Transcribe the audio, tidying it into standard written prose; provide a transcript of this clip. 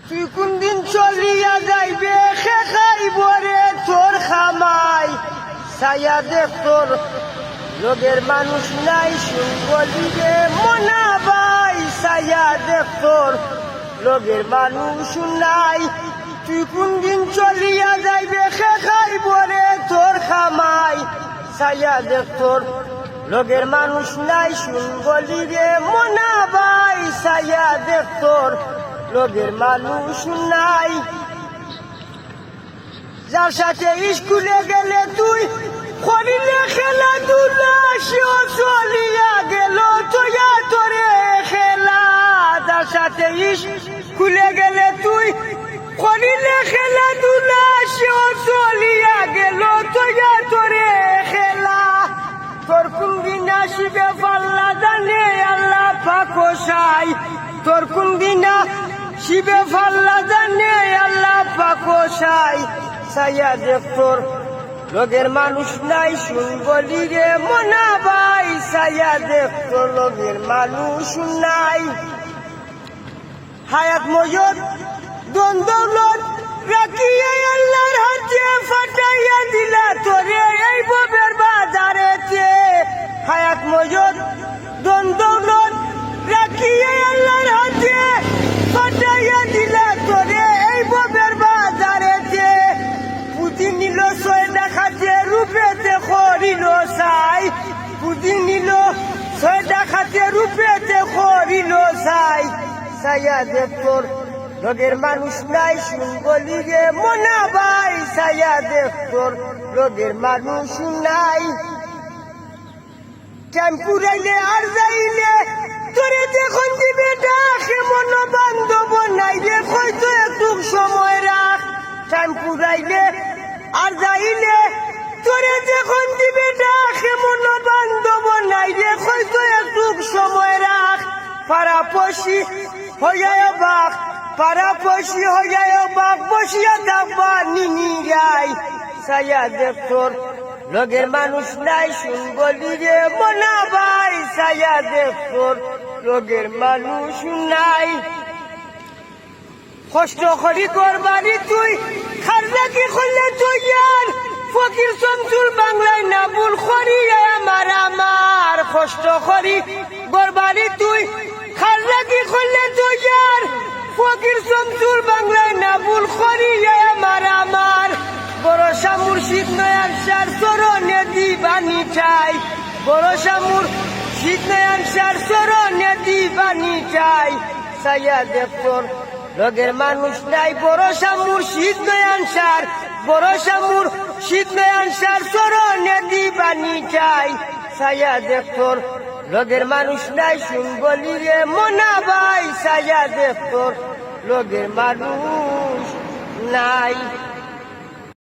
তুই কোনদিন চলিয়া যাইবে খে খাইব রে তোর খামাই ছায়া দেখ তোর লোকের মানুষ নাই শুনবলি রে মনা ভাই ছায়া দেখ তোর লোকের মানুষ নাই তুই কোনদিন চলিয়া যাইবে খে খাইব রে তোর খামাই ছায়া দেখ তোর লোকের মানুষ নাই শুনবলি রে মনা ভাই ছায়া দেখ তোর লোকের মানুষ নাই যার সাথে স্কুলে গেলে তুই করিলে খেলাধুলা সেও চলিয়া গেল তোয়া তোরে খেলা যার সাথে স্কুলে গেলে তুই করিলে খেলাধুলা সেও চলিয়া গেল তোয়া তোরে খেলা তোর কোনদিন আসিবে পাল্লা জানে আল্লাহ পাকসাই তোর কোনদিন শিবে পাল্লা জানে আল্লাহ পাকসাই ছায়া দেখ তোর লোকের মানুষ নাই শুনবলি রে মনা ভাই ছায়া দেখ তোর লোকের মানুষ নাই হায়াত মজুর দ্বন্দ্বলত রাখিয়ে আল্লাহর হাতে ফাটাইয়া দিলা তোরে এই ববের বাজারেতে হায়াত মজুর দ্বন্দ্বলত রাখিয়ে আল্লাহর হাতে ফাটাইয়া দিলা তোরে এই ববের বাজারেতে পুঁজি নিল ছয় দেখাতে রূপেতে করিল চাই পুঁজি নিল ছয় দেখাতে রূপেতে করিল চাই ছায়া দেখ তোর লোকের মানুষ নাই শুনবলি রে মনা ভাই ছায়া দেখ তোর লোকের মানুষ নাই টেম্পুরাইলে আর যাইলে তোরে দেখুন দিবে ডাকে মন বান্ধব নাই রে হয়তো একটু সময় রাখ টেম্পুরাইলে আর যাইলে তোরে দেখুন দিবে ডাকে মন বান্ধব নাই রে হয়তো একটু সময় রাখ পারাপশি হইয়া বাঘ পারাপশি হইয়া বাঘ বসিয়া থাকবা নিনি যাই ছায়া দেখ তোর লোকের মানুষ নাই শুনবলি রে মনা ভাই ছায়া দেখ তোর লোকের মানুষ নাই কষ্ট করি করবারি তুই খারলা কি করলে তুই আর ফকির শমসুল বাংলায় না ভুল করি আমার কষ্ট করি করবারি তুই খারলা কি করলে তুই আর ফকির শমসুল বাংলায় না ভুল করি আমার বড়সা মুর্শিদ নয়ান সার চরণে দিবানি চাই বড়সা মুর্শিদ নয়ান সার চরণে দিবানি চাই ছায়া দেখ তোর লোকের মানুষ নাই বড়সা মুর্শিদ নয়ান সার বড়সা মুর্শিদ নয়ান সার চরণে দিবানি চাই ছায়া দেখ তোর লোকের মানুষ নাই শুনবলি রে মনা ভাই ছায়া দেখ তোর লোকের মানুষ নাই।